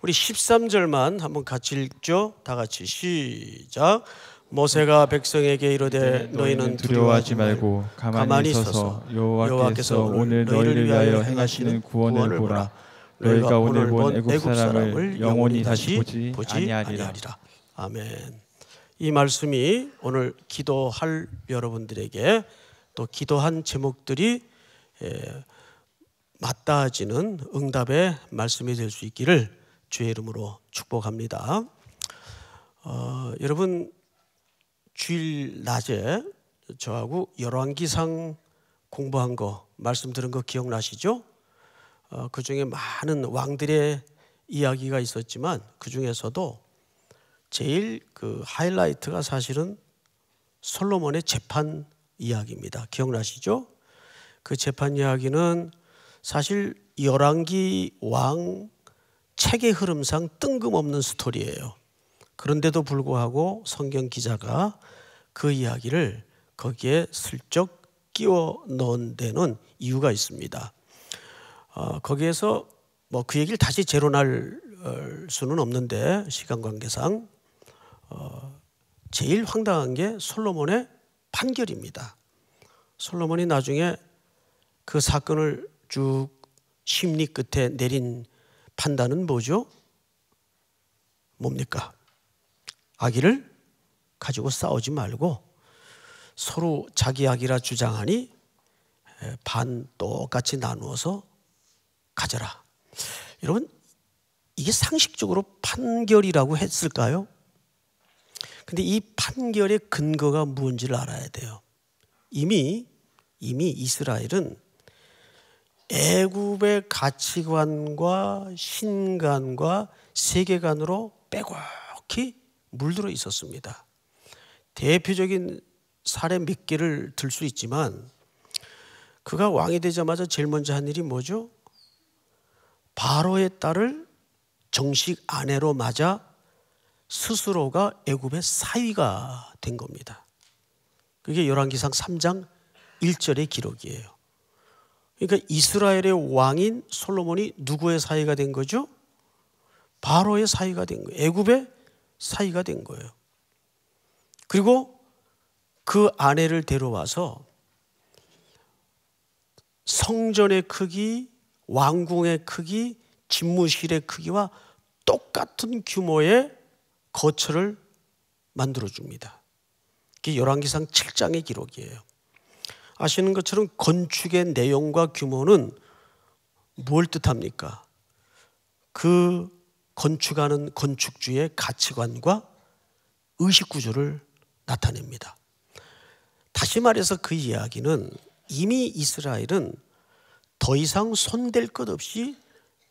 우리 13절만 한번 같이 읽죠. 다 같이 시작. 모세가 백성에게 이르되 너희는 두려워하지 말고 가만히 서서 여호와께서 오늘 너희를 위하여 행하시는 구원을 보라. 너희가 오늘 본 애굽 사람을 영원히 다시 보지 아니하리라. 아멘. 이 말씀이 오늘 기도할 여러분들에게 또 기도한 제목들이 맞닿아지는 응답의 말씀이 될 수 있기를 주의 이름으로 축복합니다. 여러분 주일 낮에 저하고 열왕기상 공부한 거 말씀 들은 거 기억나시죠? 그 중에 많은 왕들의 이야기가 있었지만 그 중에서도 제일 그 하이라이트가 사실은 솔로몬의 재판 이야기입니다. 기억나시죠? 그 재판 이야기는 사실 열왕기 왕 책의 흐름상 뜬금없는 스토리예요. 그런데도 불구하고 성경 기자가 그 이야기를 거기에 슬쩍 끼워 넣은 데는 이유가 있습니다. 거기에서 뭐 그 얘기를 다시 재론할 수는 없는데 시간 관계상 제일 황당한 게 솔로몬의 판결입니다. 솔로몬이 나중에 그 사건을 쭉 심리 끝에 내린 판단은 뭐죠? 뭡니까? 아기를 가지고 싸우지 말고 서로 자기 아기라 주장하니 반 똑같이 나누어서 가져라. 여러분 이게 상식적으로 판결이라고 했을까요? 근데 이 판결의 근거가 무엇인지를 알아야 돼요. 이미 이스라엘은 애굽의 가치관과 신관과 세계관으로 빼곡히 물들어 있었습니다. 대표적인 사례 몇 개를 들 수 있지만 그가 왕이 되자마자 제일 먼저 한 일이 뭐죠? 바로의 딸을 정식 아내로 맞아 스스로가 애굽의 사위가 된 겁니다. 그게 열왕기상 3장 1절의 기록이에요. 그러니까 이스라엘의 왕인 솔로몬이 누구의 사위가 된 거죠? 바로의 사위가 된 거예요. 애굽의 사위가 된 거예요. 그리고 그 아내를 데려와서 성전의 크기, 왕궁의 크기, 집무실의 크기와 똑같은 규모의 거처를 만들어줍니다. 그게 열왕기상 7장의 기록이에요. 아시는 것처럼 건축의 내용과 규모는 뭘 뜻합니까? 그 건축하는 건축주의 가치관과 의식구조를 나타냅니다. 다시 말해서 그 이야기는 이미 이스라엘은 더 이상 손댈 것 없이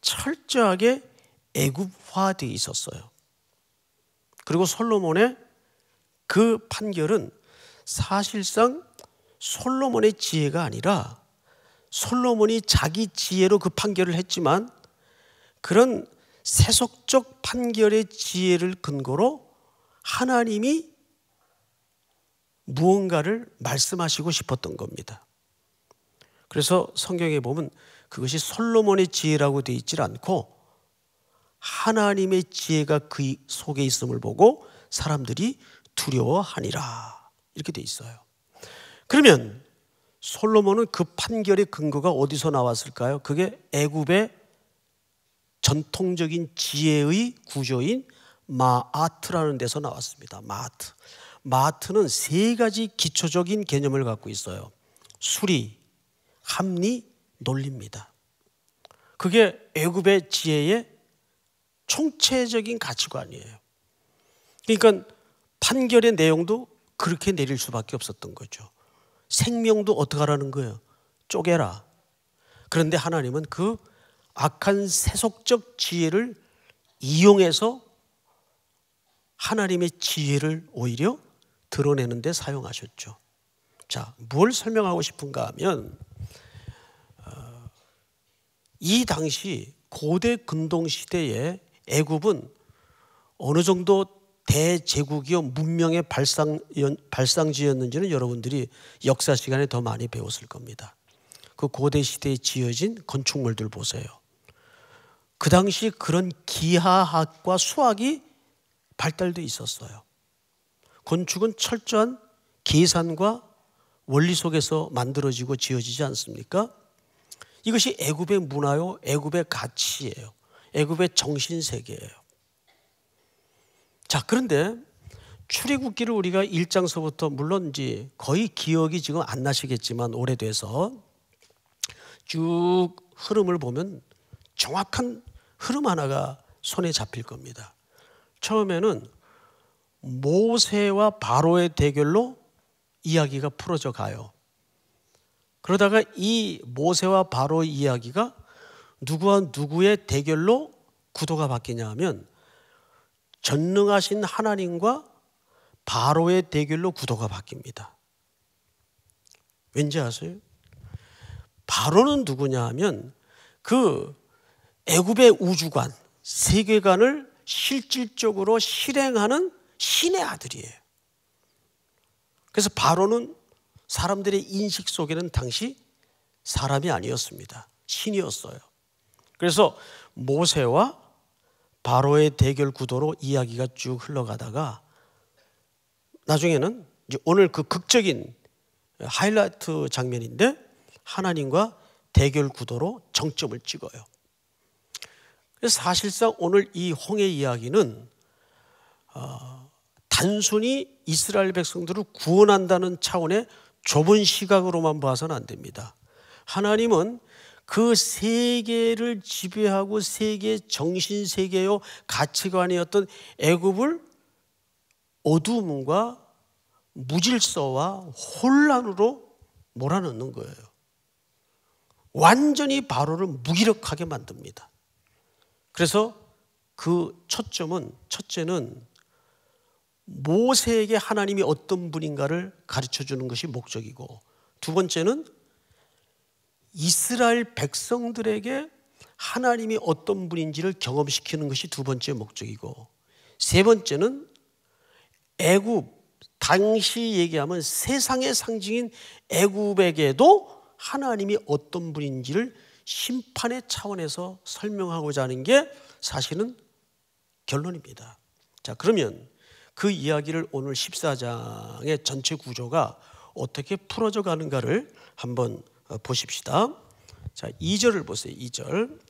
철저하게 애굽화되어 있었어요. 그리고 솔로몬의 그 판결은 사실상 솔로몬의 지혜가 아니라 솔로몬이 자기 지혜로 그 판결을 했지만 그런 세속적 판결의 지혜를 근거로 하나님이 무언가를 말씀하시고 싶었던 겁니다. 그래서 성경에 보면 그것이 솔로몬의 지혜라고 되어 있지 않고 하나님의 지혜가 그 속에 있음을 보고 사람들이 두려워하니라 이렇게 되어 있어요. 그러면 솔로몬은 그 판결의 근거가 어디서 나왔을까요? 그게 애굽의 전통적인 지혜의 구조인 마아트라는 데서 나왔습니다. 마아트는 세 가지 기초적인 개념을 갖고 있어요. 수리, 합리, 논리입니다. 그게 애굽의 지혜의 총체적인 가치관이에요. 그러니까 판결의 내용도 그렇게 내릴 수밖에 없었던 거죠. 생명도 어떻게 하라는 거예요? 쪼개라. 그런데 하나님은 그 악한 세속적 지혜를 이용해서 하나님의 지혜를 오히려 드러내는 데 사용하셨죠. 자, 뭘 설명하고 싶은가 하면 이 당시 고대 근동 시대에 애굽은 어느 정도 대제국이요 문명의 발상지였는지는 여러분들이 역사 시간에 더 많이 배웠을 겁니다. 그 고대 시대에 지어진 건축물들 보세요. 그 당시 그런 기하학과 수학이 발달돼 있었어요. 건축은 철저한 계산과 원리 속에서 만들어지고 지어지지 않습니까? 이것이 애굽의 문화요, 애굽의 가치예요. 애굽의 정신세계예요. 자, 그런데 출애굽기를 우리가 1장서부터 물론 이제 거의 기억이 지금 안 나시겠지만 오래돼서 쭉 흐름을 보면 정확한 흐름 하나가 손에 잡힐 겁니다. 처음에는 모세와 바로의 대결로 이야기가 풀어져 가요. 그러다가 이 모세와 바로 이야기가 누구와 누구의 대결로 구도가 바뀌냐 하면 전능하신 하나님과 바로의 대결로 구도가 바뀝니다. 왠지 아세요? 바로는 누구냐 하면 그 애굽의 우주관, 세계관을 실질적으로 실행하는 신의 아들이에요. 그래서 바로는 사람들의 인식 속에는 당시 사람이 아니었습니다. 신이었어요. 그래서 모세와 바로의 대결 구도로 이야기가 쭉 흘러가다가 나중에는 이제 오늘 그 극적인 하이라이트 장면인데 하나님과 대결 구도로 정점을 찍어요. 그래서 사실상 오늘 이 홍해 이야기는 단순히 이스라엘 백성들을 구원한다는 차원의 좁은 시각으로만 봐서는 안 됩니다. 하나님은 그 세계를 지배하고 세계 정신세계요 가치관이었던 애굽을 어둠과 무질서와 혼란으로 몰아넣는 거예요. 완전히 바로를 무기력하게 만듭니다. 그래서 그 첫째는 모세에게 하나님이 어떤 분인가를 가르쳐 주는 것이 목적이고, 두 번째는 이스라엘 백성들에게 하나님이 어떤 분인지를 경험시키는 것이 두 번째 목적이고, 세 번째는 애굽, 당시 얘기하면 세상의 상징인 애굽에게도 하나님이 어떤 분인지를 심판의 차원에서 설명하고자 하는 게 사실은 결론입니다. 자, 그러면 그 이야기를 오늘 14장의 전체 구조가 어떻게 풀어져 가는가를 한번 보십시다. 자, 2절을 보세요. 2절.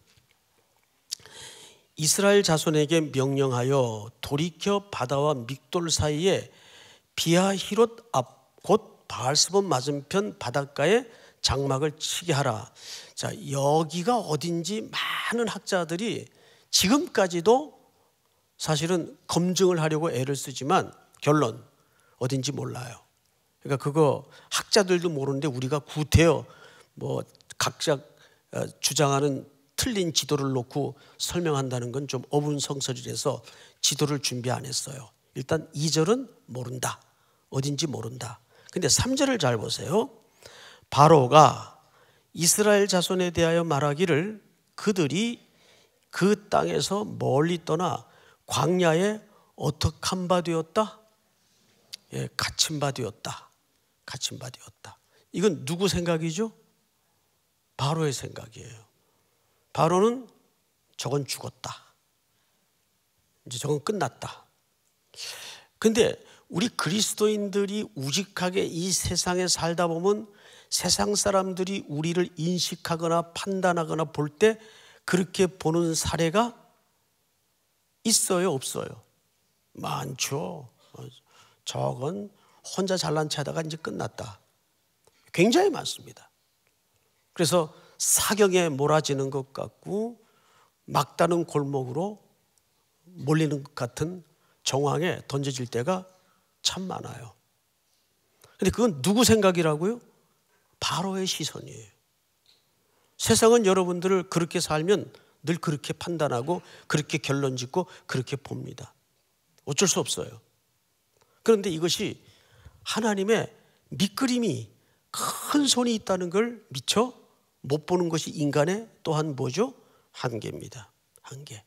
이스라엘 자손에게 명령하여 돌이켜 바다와 믹돌 사이에 비하히롯 앞 곧 바알스본 맞은편 바닷가에 장막을 치게 하라. 자, 여기가 어딘지 많은 학자들이 지금까지도 사실은 검증을 하려고 애를 쓰지만 결론 어딘지 몰라요. 그러니까 그거 학자들도 모르는데 우리가 구태여 뭐 각자 주장하는 틀린 지도를 놓고 설명한다는 건 좀 어분성설이라서 지도를 준비 안 했어요. 일단 2절은 모른다. 어딘지 모른다. 근데 3절을 잘 보세요. 바로가 이스라엘 자손에 대하여 말하기를 그들이 그 땅에서 멀리 떠나 광야에 어떡한 바 되었다? 예, 갇힌 바 되었다. 갇힌 바 되었다. 이건 누구 생각이죠? 바로의 생각이에요. 바로는 저건 죽었다. 이제 저건 끝났다. 근데 우리 그리스도인들이 우직하게 이 세상에 살다 보면 세상 사람들이 우리를 인식하거나 판단하거나 볼 때 그렇게 보는 사례가 있어요, 없어요? 많죠. 저건 혼자 잘난 체 하다가 이제 끝났다. 굉장히 많습니다. 그래서 사경에 몰아지는 것 같고 막다른 골목으로 몰리는 것 같은 정황에 던져질 때가 참 많아요. 근데 그건 누구 생각이라고요? 바로의 시선이에요. 세상은 여러분들을 그렇게 살면 늘 그렇게 판단하고 그렇게 결론 짓고 그렇게 봅니다. 어쩔 수 없어요. 그런데 이것이 하나님의 밑그림이 큰 손이 있다는 걸 미처 못 보는 것이 인간의 또한 뭐죠? 한계입니다. 한계.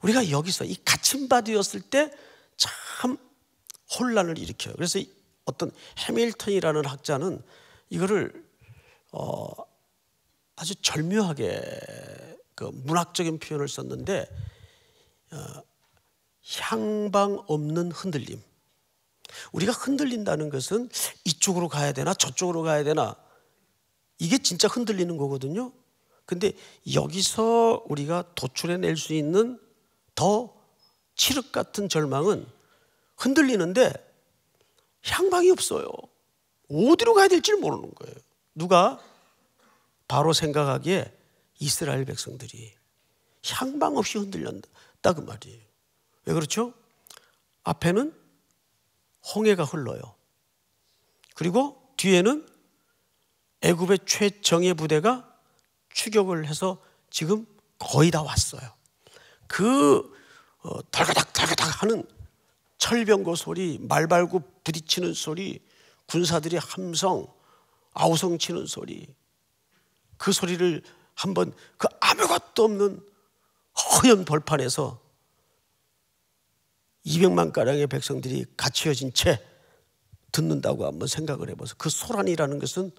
우리가 여기서 이 갇힌 바 되었을 때 참 혼란을 일으켜요. 그래서 어떤 해밀턴이라는 학자는 이거를 아주 절묘하게 그 문학적인 표현을 썼는데 향방 없는 흔들림. 우리가 흔들린다는 것은 이쪽으로 가야 되나 저쪽으로 가야 되나 이게 진짜 흔들리는 거거든요. 근데 여기서 우리가 도출해낼 수 있는 더 칠흑 같은 절망은 흔들리는데 향방이 없어요. 어디로 가야 될지 모르는 거예요. 누가? 바로 생각하기에 이스라엘 백성들이 향방 없이 흔들렸다 그 말이에요. 왜 그렇죠? 앞에는 홍해가 흘러요. 그리고 뒤에는 애굽의 최정예 부대가 추격을 해서 지금 거의 다 왔어요. 그 덜가닥 하는 철병거 소리, 말발굽 부딪히는 소리, 군사들이 함성, 아우성 치는 소리, 그 소리를 한번 그 아무것도 없는 허연 벌판에서 200만 가량의 백성들이 갇혀진 채 듣는다고 한번 생각을 해보세요. 그 소란이라는 것은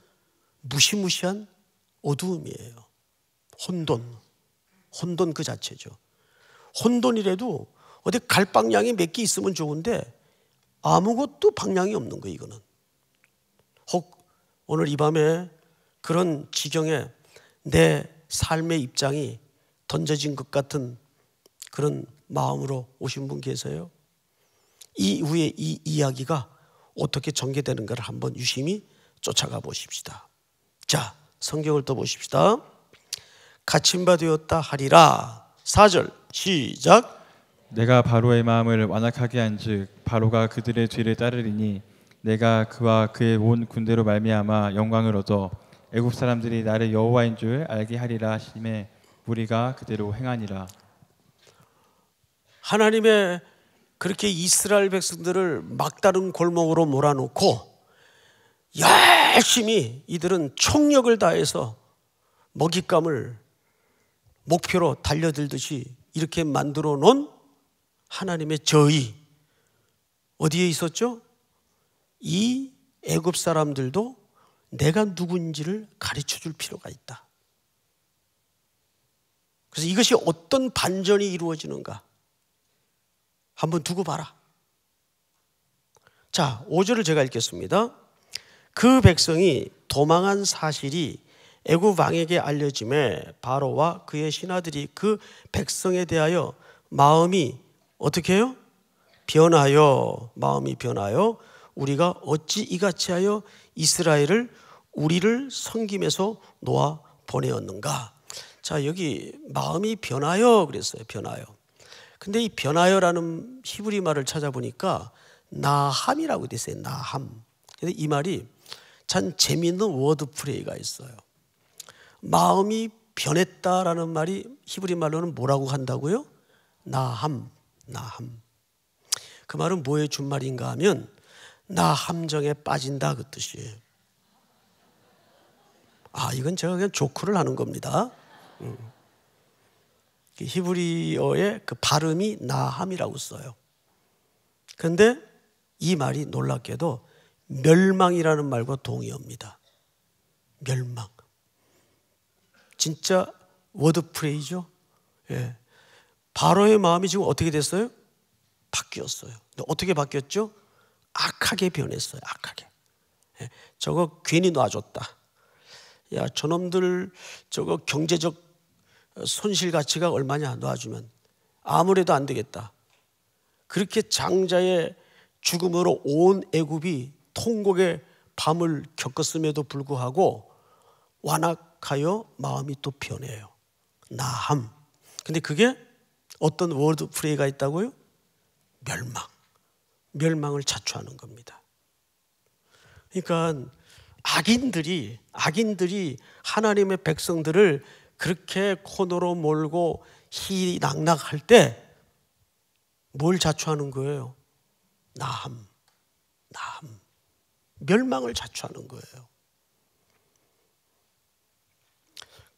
무시무시한 어두움이에요. 혼돈 그 자체죠. 혼돈이라도 어디 갈 방향이 몇 개 있으면 좋은데 아무것도 방향이 없는 거예요. 이거는 혹 오늘 이 밤에 그런 지경에 내 삶의 입장이 던져진 것 같은 그런 마음으로 오신 분 계세요? 이후에 이 이야기가 어떻게 전개되는가를 한번 유심히 쫓아가 보십시다. 자, 성경을 또 보십시다. 갇힌 바 되었다 하리라. 4절 시작. 내가 바로의 마음을 완악하게 한즉 바로가 그들의 뒤를 따르리니 내가 그와 그의 온 군대로 말미암아 영광을 얻어 애굽 사람들이 나를 여호와인 줄 알게 하리라 하심에 무리가 그대로 행하니라. 하나님의 그렇게 이스라엘 백성들을 막다른 골목으로 몰아놓고 열심히 이들은 총력을 다해서 먹잇감을 목표로 달려들듯이 이렇게 만들어 놓은 하나님의 저희 어디에 있었죠? 이 애굽 사람들도 내가 누군지를 가르쳐 줄 필요가 있다. 그래서 이것이 어떤 반전이 이루어지는가 한번 두고 봐라. 자, 5절을 제가 읽겠습니다. 그 백성이 도망한 사실이 애굽 왕에게 알려짐에 바로와 그의 신하들이 그 백성에 대하여 마음이 어떻게 해요? 마음이 변하여 우리가 어찌 이같이 하여 이스라엘을 우리를 섬김에서 놓아 보내었는가. 자, 여기 마음이 변하여 그랬어요. 변하여. 근데 이 변하여라는 히브리 말을 찾아보니까 나함이라고 돼 있어요. 나함. 근데 이 말이 참 재미있는 워드 플레이가 있어요. 마음이 변했다라는 말이 히브리 말로는 뭐라고 한다고요? 나함. 그 말은 뭐의 준말인가 하면 나 함정에 빠진다 그 뜻이에요. 이건 제가 그냥 조크를 하는 겁니다. 히브리어의 그 발음이 나함이라고 써요. 그런데 이 말이 놀랍게도 멸망이라는 말과 동의어입니다. 멸망. 진짜 워드프레이죠. 예. 바로의 마음이 지금 어떻게 됐어요? 바뀌었어요. 근데 어떻게 바뀌었죠? 악하게 변했어요. 악하게. 예. 저거 괜히 놔줬다. 야, 저놈들 저거 경제적 손실 가치가 얼마냐 놔주면 아무래도 안 되겠다. 그렇게 장자의 죽음으로 온 애굽이 통곡의 밤을 겪었음에도 불구하고 완악하여 마음이 또 변해요. 나함. 근데 그게 어떤 워드 프레이가 있다고요? 멸망을 자초하는 겁니다. 그러니까 악인들이 하나님의 백성들을 그렇게 코너로 몰고 희낙낙할 때 뭘 자초하는 거예요? 나함. 멸망을 자초하는 거예요.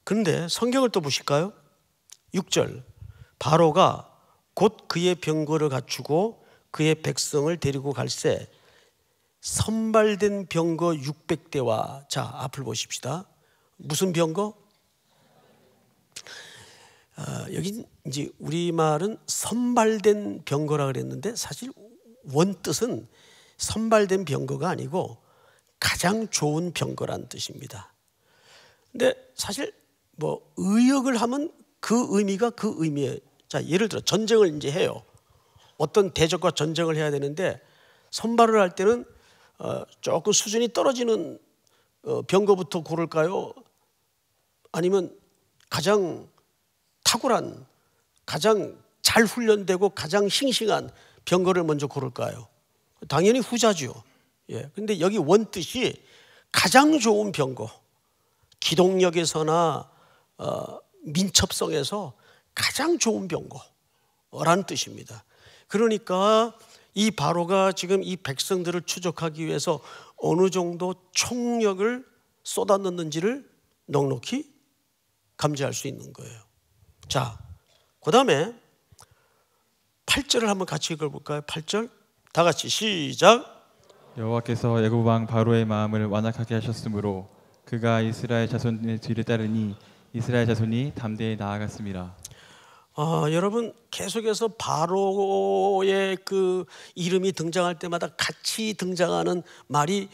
그런데 성경을 또 보실까요? 6절 바로가 곧 그의 병거를 갖추고 그의 백성을 데리고 갈새 선발된 병거 600대와 자 앞을 보십시다. 무슨 병거? 여기 이제 우리말은 선발된 병거라 그랬는데 사실 원뜻은 선발된 병거가 아니고 가장 좋은 병거란 뜻입니다. 근데 사실 뭐 의역을 하면 그 의미가 그 의미예요. 자, 예를 들어 전쟁을 이제 해요. 어떤 대적과 전쟁을 해야 되는데 선발을 할 때는 조금 수준이 떨어지는 병거부터 고를까요? 아니면 가장 탁월한, 가장 잘 훈련되고 가장 싱싱한 병거를 먼저 고를까요? 당연히 후자죠. 예. 근데 여기 원뜻이 가장 좋은 병거, 기동력에서나 민첩성에서 가장 좋은 병거라는 뜻입니다. 그러니까 이 바로가 지금 이 백성들을 추적하기 위해서 어느 정도 총력을 쏟아넣는지를 넉넉히 감지할 수 있는 거예요. 자, 그 다음에 8절을 한번 같이 읽어볼까요? 8절 다 같이 시작. 여호와께서 애굽 왕 바로의 마음을 완악하게 하셨으므로 그가 이스라엘 자손의 뒤를 따르니 이스라엘 자손이 담대히 나아갔습니다. 여러분 계속해서 바로의 그 이름이 등장할 때마다 같이 등장하는 말이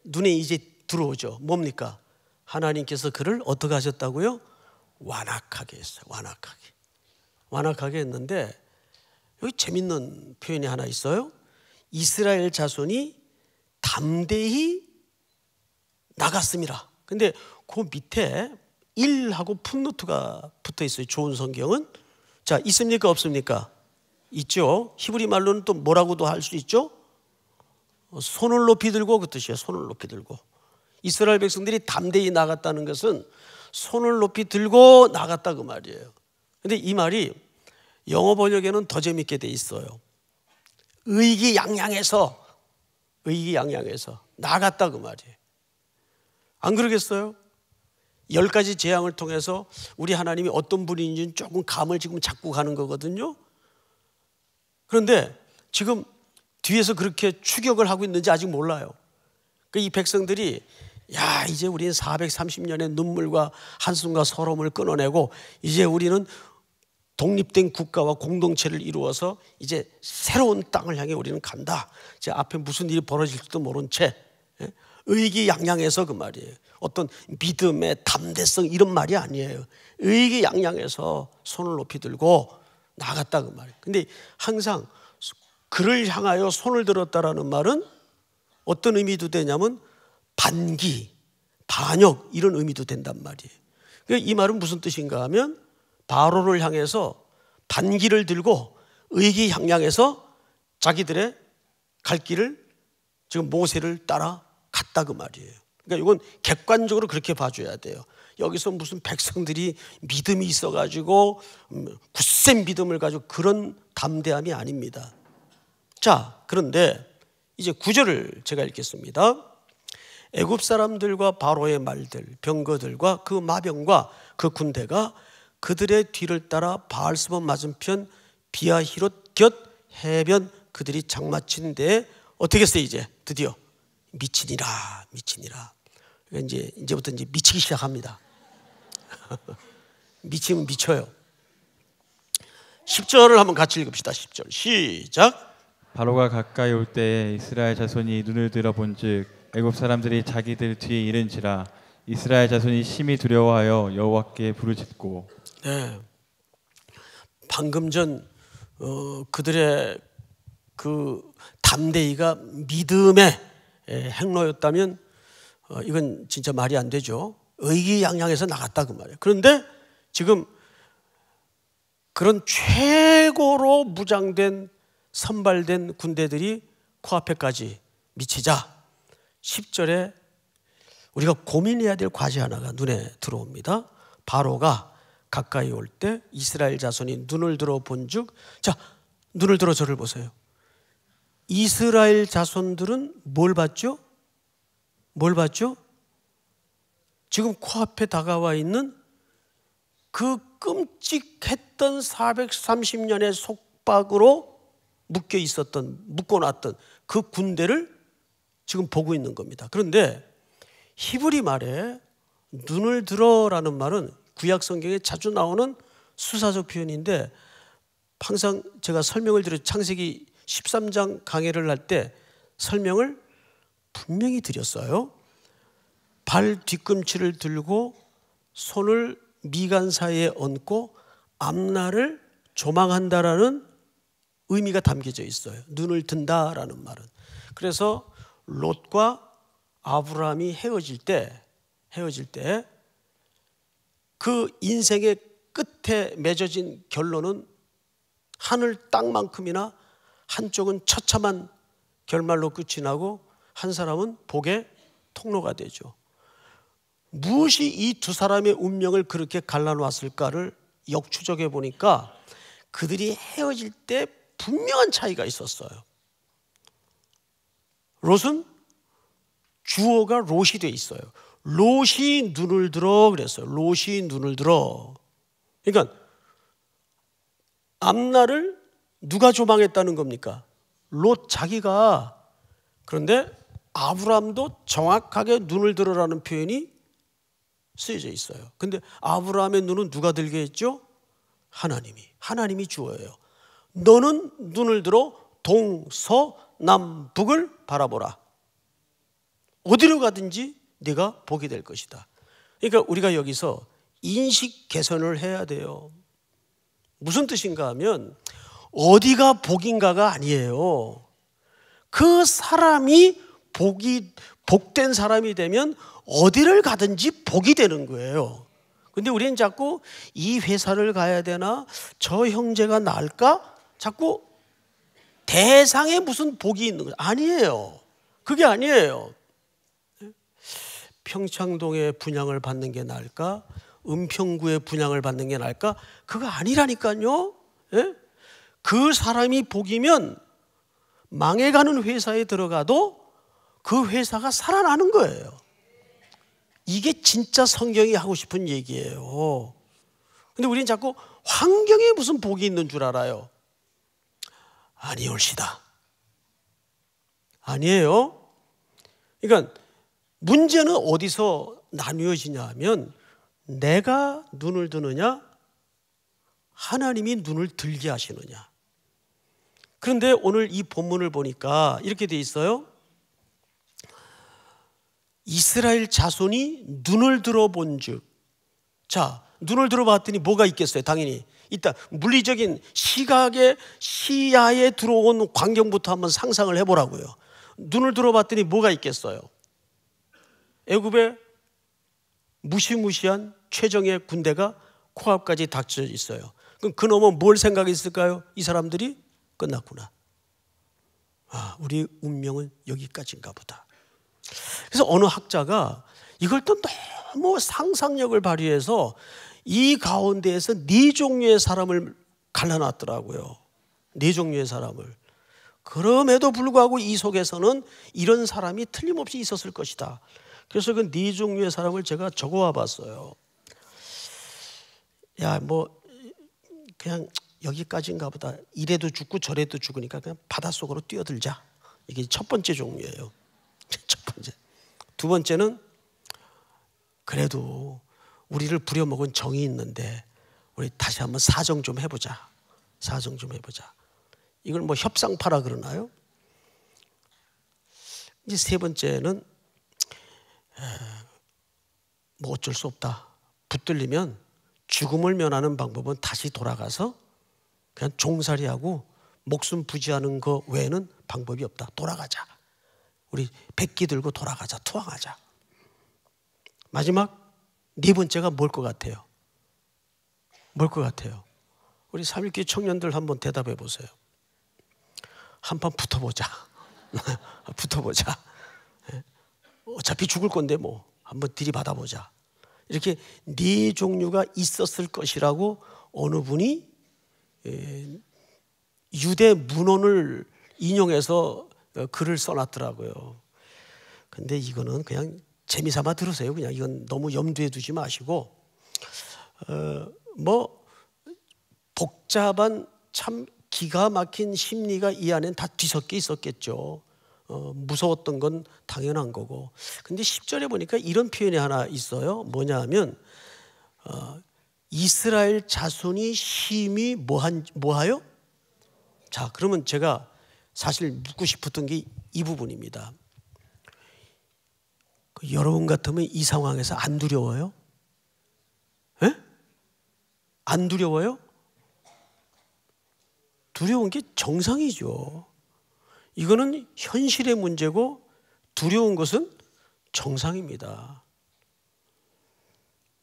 눈에 이제 들어오죠. 뭡니까? 하나님께서 그를 어떻게 하셨다고요? 완악하게 했어요. 완악하게 했는데 여기 재밌는 표현이 하나 있어요. 이스라엘 자손이 담대히 나갔습니다. 근데 그 밑에 1하고 풋노트가 붙어 있어요. 좋은 성경은. 자, 있습니까? 없습니까? 있죠. 히브리 말로는 또 뭐라고도 할 수 있죠. 손을 높이 들고 그 뜻이에요. 손을 높이 들고. 이스라엘 백성들이 담대히 나갔다는 것은 손을 높이 들고 나갔다 그 말이에요. 근데 이 말이 영어 번역에는 더 재밌게 돼 있어요. 의기양양해서 나갔다 그 말이에요. 안 그러겠어요? 10가지 재앙을 통해서 우리 하나님이 어떤 분인지는 조금 감을 지금 잡고 가는 거거든요. 그런데 지금 뒤에서 그렇게 추격을 하고 있는지 아직 몰라요. 이 백성들이 야, 이제 우리는 430년의 눈물과 한숨과 서러움을 끊어내고 이제 우리는 독립된 국가와 공동체를 이루어서 이제 새로운 땅을 향해 우리는 간다. 이제 앞에 무슨 일이 벌어질지도 모른 채 의기양양해서 그 말이에요. 어떤 믿음의 담대성 이런 말이 아니에요. 의기양양해서 손을 높이 들고 나갔다 그 말이에요. 근데 항상 그를 향하여 손을 들었다라는 말은 어떤 의미도 되냐면 반기, 반역 이런 의미도 된단 말이에요. 그러니까 이 말은 무슨 뜻인가 하면 바로를 향해서 반기를 들고 의기양양해서 자기들의 갈 길을 지금 모세를 따라 갔다 그 말이에요. 그러니까 이건 객관적으로 그렇게 봐줘야 돼요. 여기서 무슨 백성들이 믿음이 있어가지고 굳센 믿음을 가지고 그런 담대함이 아닙니다. 자, 그런데 이제 9절을 제가 읽겠습니다. 애굽 사람들과 바로의 말들, 병거들과 그 마병과 그 군대가 그들의 뒤를 따라 바알스몬 맞은편 비아히롯 곁 해변 그들이 장마친 데에 어떻게 했어요? 이제 드디어 미치니라. 그러니까 이제부터 이제 미치기 시작합니다. 미치면 미쳐요. 10절을 한번 같이 읽읍시다. 10절 시작. 바로가 가까이 올 때에 이스라엘 자손이 눈을 들어 본즉 애굽 사람들이 자기들 뒤에 이른지라 이스라엘 자손이 심히 두려워하여 여호와께 부르짖고. 네. 방금 전 그들의 그 담대히가 믿음의 행로였다면 이건 진짜 말이 안 되죠. 의기양양해서 나갔다 그 말이에요. 그런데 지금 그런 최고로 무장된 선발된 군대들이 코앞에까지 미치자 10절에 우리가 고민해야 될 과제 하나가 눈에 들어옵니다. 바로가 가까이 올 때 이스라엘 자손이 눈을 들어 본즉, 자, 눈을 들어 저를 보세요. 이스라엘 자손들은 뭘 봤죠? 지금 코앞에 다가와 있는 그 끔찍했던 430년의 속박으로 묶어놨던 그 군대를 지금 보고 있는 겁니다. 그런데 히브리 말에 눈을 들어라는 말은 구약 성경에 자주 나오는 수사적 표현인데 항상 제가 설명을 드려 창세기 13장 강해를 할 때 설명을 분명히 드렸어요. 발 뒤꿈치를 들고 손을 미간 사이에 얹고 앞날을 조망한다라는 의미가 담겨져 있어요. 눈을 든다라는 말은. 그래서 롯과 아브라함이 헤어질 때 그 인생의 끝에 맺어진 결론은 하늘 땅만큼이나 한쪽은 처참한 결말로 끝이 나고 한 사람은 복의 통로가 되죠. 무엇이 이 두 사람의 운명을 그렇게 갈라놓았을까를 역추적해 보니까 그들이 헤어질 때 분명한 차이가 있었어요. 롯은 주어가 롯이 돼 있어요. 롯이 눈을 들어 그랬어요. 롯이 눈을 들어. 그러니까 앞날을 누가 조망했다는 겁니까? 롯 자기가. 그런데 아브라함도 정확하게 눈을 들어라는 표현이 쓰여져 있어요. 근데 아브라함의 눈은 누가 들게 했죠? 하나님이 주어예요. 너는 눈을 들어 동서남북을 바라보라. 어디로 가든지 네가 복이 될 것이다. 그러니까 우리가 여기서 인식 개선을 해야 돼요. 무슨 뜻인가 하면 어디가 복인가가 아니에요. 그 사람이 복된 사람이 되면 어디를 가든지 복이 되는 거예요. 근데 우리는 자꾸 이 회사를 가야 되나, 저 형제가 나을까? 자꾸 대상에 무슨 복이 있는 거예요. 아니에요. 그게 아니에요. 평창동에 분양을 받는 게 나을까? 은평구에 분양을 받는 게 나을까? 그거 아니라니까요. 예? 그 사람이 복이면 망해가는 회사에 들어가도 그 회사가 살아나는 거예요. 이게 진짜 성경이 하고 싶은 얘기예요. 근데 우리는 자꾸 환경에 무슨 복이 있는 줄 알아요. 아니올시다. 아니에요. 그러니까 문제는 어디서 나뉘어지냐 하면 내가 눈을 드느냐, 하나님이 눈을 들게 하시느냐. 그런데 오늘 이 본문을 보니까 이렇게 돼 있어요. 이스라엘 자손이 눈을 들어본 즉. 자, 눈을 들어봤더니 뭐가 있겠어요? 당연히 일단 물리적인 시각의 시야에 들어온 광경부터 한번 상상을 해보라고요. 눈을 들어봤더니 뭐가 있겠어요? 애굽에 무시무시한 최정예 군대가 코앞까지 닥쳐 있어요. 그럼 그놈은 뭘 생각했을까요? 이 사람들이 끝났구나. 아, 우리 운명은 여기까지인가 보다. 그래서 어느 학자가 이걸 또 너무 상상력을 발휘해서 이 가운데에서 네 종류의 사람을 갈라놨더라고요. 네 종류의 사람을. 그럼에도 불구하고 이 속에서는 이런 사람이 틀림없이 있었을 것이다. 그래서 그 네 종류의 사람을 제가 적어와 봤어요. 야, 뭐 그냥 여기까지인가 보다. 이래도 죽고 저래도 죽으니까 그냥 바닷속으로 뛰어들자. 이게 첫 번째 종류예요. 첫 번째. 두 번째는 그래도 우리를 부려먹은 정이 있는데 우리 다시 한번 사정 좀 해보자. 사정 좀 해보자. 이걸 뭐 협상파라 그러나요? 이제 세 번째는 뭐 어쩔 수 없다. 붙들리면 죽음을 면하는 방법은 다시 돌아가서 그냥 종살이하고 목숨 부지하는 거 외에는 방법이 없다. 돌아가자. 우리 백기 들고 돌아가자. 투항하자. 마지막 네 번째가 뭘 것 같아요? 뭘 것 같아요? 우리 3.1기 청년들 한번 대답해 보세요. 한판 붙어보자. 붙어보자. 어차피 죽을 건데 뭐 한번 들이받아보자. 이렇게 네 종류가 있었을 것이라고 어느 분이 유대 문헌을 인용해서 글을 써놨더라고요. 근데 이거는 그냥 재미삼아 들으세요. 그냥 이건 너무 염두에 두지 마시고 뭐 복잡한 참 기가 막힌 심리가 이 안엔 다 뒤섞여 있었겠죠. 무서웠던 건 당연한 거고. 근데 10절에 보니까 이런 표현이 하나 있어요. 뭐냐 하면 이스라엘 자손이 심히 뭐하요? 자, 그러면 제가 사실 묻고 싶었던 게 이 부분입니다. 여러분 같으면 이 상황에서 안 두려워요? 에? 안 두려워요? 두려운 게 정상이죠. 이거는 현실의 문제고 두려운 것은 정상입니다.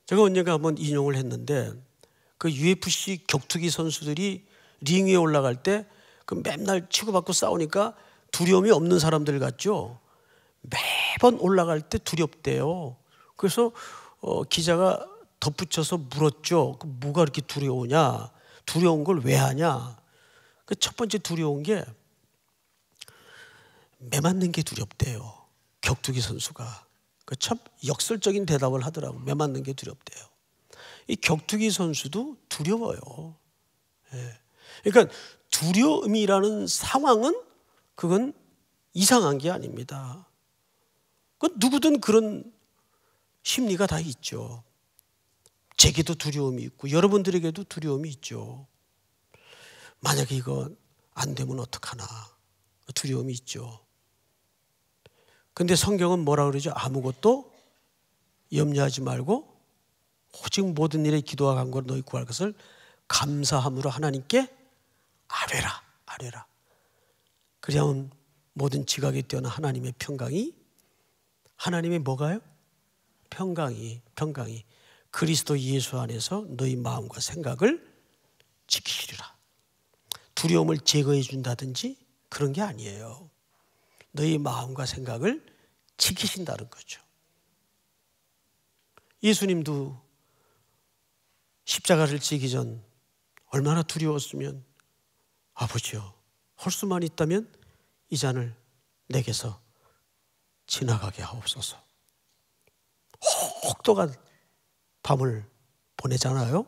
제가 언젠가 한번 인용을 했는데 그 UFC 격투기 선수들이 링 위에 올라갈 때 그 맨날 치고받고 싸우니까 두려움이 없는 사람들 같죠. 매번 올라갈 때 두렵대요. 그래서 기자가 덧붙여서 물었죠. 뭐가 그렇게 두려우냐? 두려운 걸 왜 하냐? 그 첫 번째 두려운 게 매 맞는 게 두렵대요. 격투기 선수가. 그 참 역설적인 대답을 하더라고요. 매 맞는 게 두렵대요. 이 격투기 선수도 두려워요. 예. 그러니까 두려움이라는 상황은 그건 이상한 게 아닙니다. 그 누구든 그런 심리가 다 있죠. 제게도 두려움이 있고 여러분들에게도 두려움이 있죠. 만약에 이거 안 되면 어떡하나 두려움이 있죠. 근데 성경은 뭐라 그러죠? 아무것도 염려하지 말고 오직 모든 일에 기도와 간구로 너희 구할 것을 감사함으로 하나님께 아뢰라. 그리하면 모든 지각에 뛰어난 하나님의 평강이 하나님의 뭐가요? 평강이 그리스도 예수 안에서 너희 마음과 생각을 지키시리라. 두려움을 제거해 준다든지 그런 게 아니에요. 너희 마음과 생각을 지키신다는 거죠. 예수님도 십자가를 지기 전 얼마나 두려웠으면 아버지여 할 수만 있다면 이 잔을 내게서 지나가게 하옵소서. 혹독한 밤을 보내잖아요.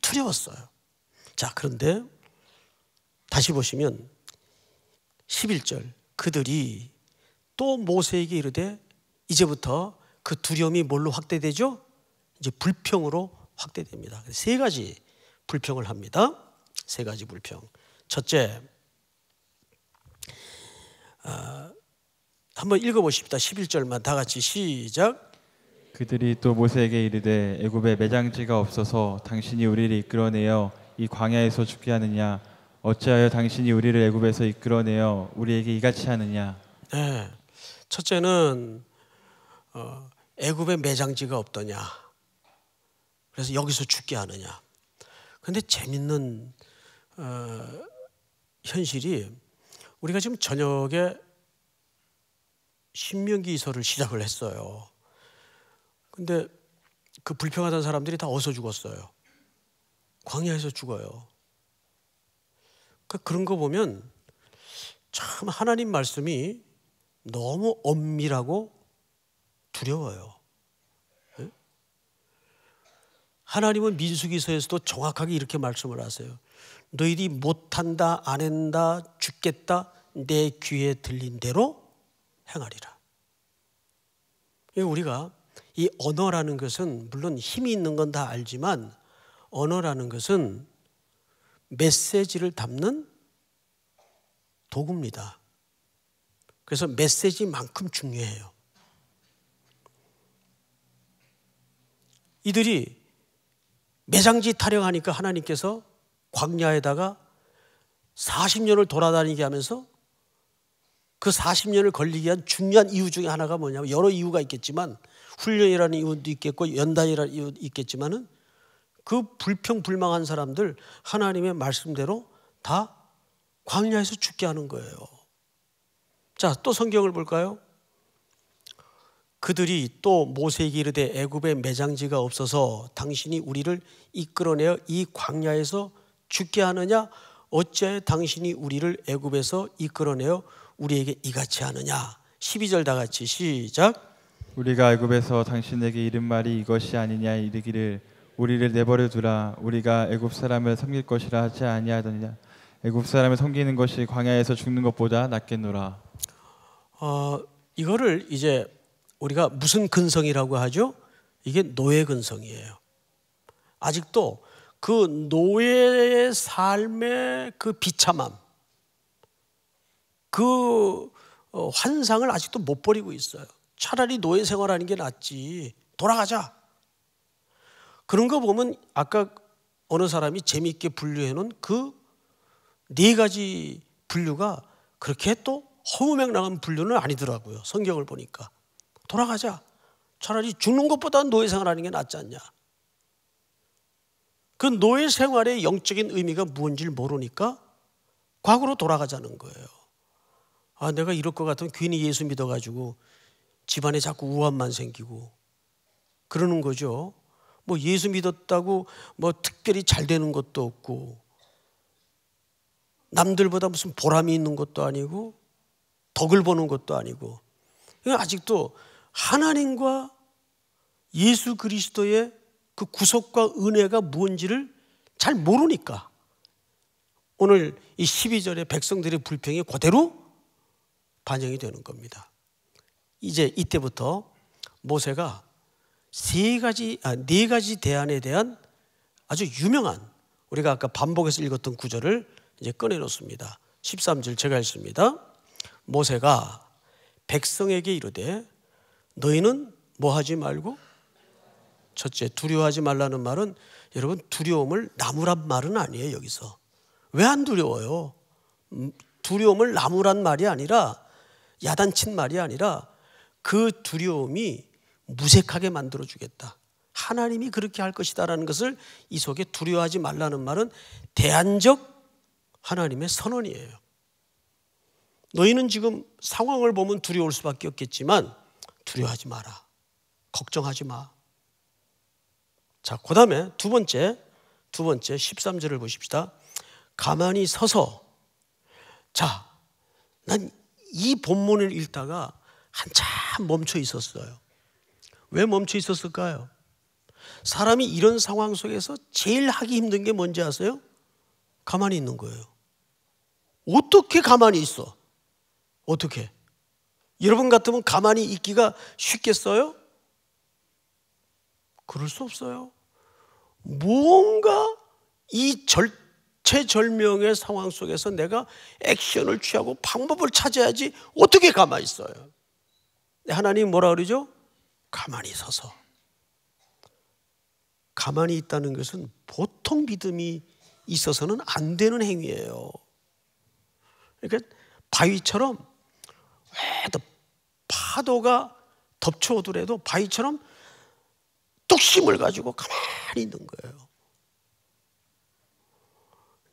두려웠어요. 자, 그런데 다시 보시면 11절 그들이 또 모세에게 이르되 이제부터 그 두려움이 뭘로 확대되죠? 이제 불평으로 확대됩니다. 세 가지 불평을 합니다. 세 가지 불평. 첫째, 한번 읽어보십시다. 11절만 다 같이 시작. 그들이 또 모세에게 이르되 애굽에 매장지가 없어서 당신이 우리를 이끌어내어 이 광야에서 죽게 하느냐? 어찌하여 당신이 우리를 애굽에서 이끌어내어 우리에게 이같이 하느냐? 네, 첫째는 애굽에 매장지가 없더냐? 그래서 여기서 죽게 하느냐? 그런데 재밌는 현실이 우리가 지금 저녁에 신명기서를 시작을 했어요. 근데 그 불평하던 사람들이 다 어디서 죽었어요? 광야에서 죽어요. 그런 거 보면 참 하나님 말씀이 너무 엄밀하고 두려워요. 네? 하나님은 민수기서에서도 정확하게 이렇게 말씀을 하세요. 너희들이 못한다, 안 한다, 죽겠다, 내 귀에 들린 대로 행하리라. 우리가 이 언어라는 것은 물론 힘이 있는 건 다 알지만 언어라는 것은 메시지를 담는 도구입니다. 그래서 메시지만큼 중요해요. 이들이 매장지 타령하니까 하나님께서 광야에다가 40년을 돌아다니게 하면서 그 40년을 걸리게 한 중요한 이유 중에 하나가 뭐냐면 여러 이유가 있겠지만 훈련이라는 이유도 있겠고 연단이라는 이유도 있겠지만은 그 불평불망한 사람들 하나님의 말씀대로 다 광야에서 죽게 하는 거예요. 자, 또 성경을 볼까요? 그들이 또 모세에게 이르되 애굽에 매장지가 없어서 당신이 우리를 이끌어내어 이 광야에서 죽게 하느냐? 어찌하여 당신이 우리를 애굽에서 이끌어내어 우리에게 이같이 하느냐? 12절 다 같이 시작. 우리가 애굽에서 당신에게 이른 말이 이것이 아니냐 이르기를 우리를 내버려 두라. 우리가 애굽 사람을 섬길 것이라 하지 아니하더냐. 애굽 사람을 섬기는 것이 광야에서 죽는 것보다 낫겠노라. 이거를 이제 우리가 무슨 근성이라고 하죠? 이게 노예 근성이에요. 아직도 그 노예의 삶의 그 비참함, 그 환상을 아직도 못 버리고 있어요. 차라리 노예 생활하는 게 낫지, 돌아가자. 그런 거 보면 아까 어느 사람이 재미있게 분류해 놓은 그 네 가지 분류가 그렇게 또 허무맹랑한 분류는 아니더라고요. 성경을 보니까. 돌아가자. 차라리 죽는 것보다 노예 생활하는 게 낫지 않냐. 그 노예 생활의 영적인 의미가 무엇인지를 모르니까 과거로 돌아가자는 거예요. 아, 내가 이럴 것 같으면 괜히 예수 믿어가지고 집안에 자꾸 우환만 생기고 그러는 거죠. 뭐 예수 믿었다고 뭐 특별히 잘 되는 것도 없고 남들보다 무슨 보람이 있는 것도 아니고 덕을 보는 것도 아니고, 아직도 하나님과 예수 그리스도의 그 구속과 은혜가 무엇인지를 잘 모르니까 오늘 이 12절의 백성들의 불평이 그대로 반영이 되는 겁니다. 이제 이때부터 모세가 네 가지 대안에 대한 아주 유명한, 우리가 아까 반복해서 읽었던 구절을 이제 꺼내놓습니다. 13절 제가 읽습니다. 모세가 백성에게 이르되 너희는 뭐 하지 말고, 첫째, 두려워하지 말라는 말은 여러분 두려움을 나무란 말은 아니에요. 여기서 왜 안 두려워요? 두려움을 나무란 말이 아니라, 야단친 말이 아니라 그 두려움이 무색하게 만들어주겠다, 하나님이 그렇게 할 것이다라는 것을 이 속에 두려워하지 말라는 말은 대안적 하나님의 선언이에요. 너희는 지금 상황을 보면 두려울 수밖에 없겠지만 두려워하지 마라, 걱정하지 마. 자, 그 다음에 두 번째 13절을 보십시다. 가만히 서서. 자, 난 이 본문을 읽다가 한참 멈춰 있었어요. 왜 멈춰 있었을까요? 사람이 이런 상황 속에서 제일 하기 힘든 게 뭔지 아세요? 가만히 있는 거예요. 어떻게 가만히 있어? 어떻게? 여러분 같으면 가만히 있기가 쉽겠어요? 그럴 수 없어요. 뭔가 이 절체절명의 상황 속에서 내가 액션을 취하고 방법을 찾아야지 어떻게 가만히 있어요? 하나님 뭐라 그러죠? 가만히 서서. 가만히 있다는 것은 보통 믿음이 있어서는 안 되는 행위예요. 그러니까 바위처럼 왜 파도가 덮쳐오더라도 바위처럼 뚝심을 가지고 가만히 있는 거예요.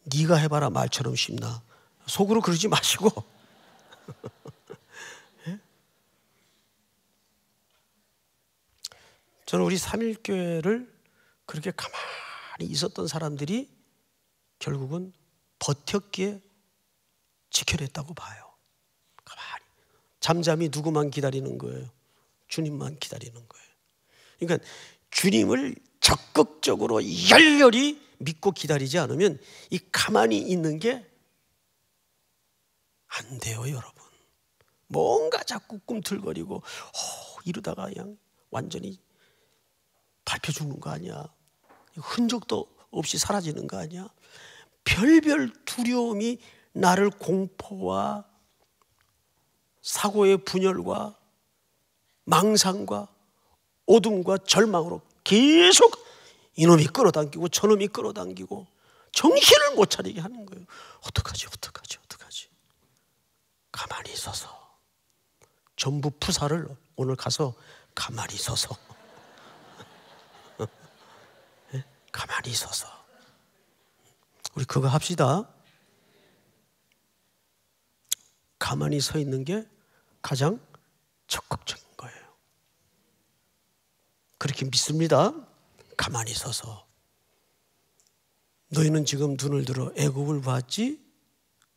네가 해봐라 말처럼 쉽나? 속으로 그러지 마시고 저는 우리 삼일교회를 그렇게 가만히 있었던 사람들이 결국은 버텼기에 지켜냈다고 봐요. 가만히. 잠잠히 누구만 기다리는 거예요? 주님만 기다리는 거예요. 그러니까 주님을 적극적으로 열렬히 믿고 기다리지 않으면 이 가만히 있는 게 안 돼요, 여러분. 뭔가 자꾸 꿈틀거리고 이러다가 그냥 완전히 밟혀 죽는 거 아니야? 흔적도 없이 사라지는 거 아니야? 별별 두려움이 나를 공포와 사고의 분열과 망상과 어둠과 절망으로 계속 이놈이 끌어당기고 저놈이 끌어당기고 정신을 못 차리게 하는 거예요. 어떡하지? 가만히 서서. 전부 푸사를 오늘 가서 가만히 서서 가만히 서서 우리 그거 합시다. 가만히 서 있는 게 가장 적극적인 거예요. 그렇게 믿습니다. 가만히 서서. 너희는 지금 눈을 들어 애굽을 봤지?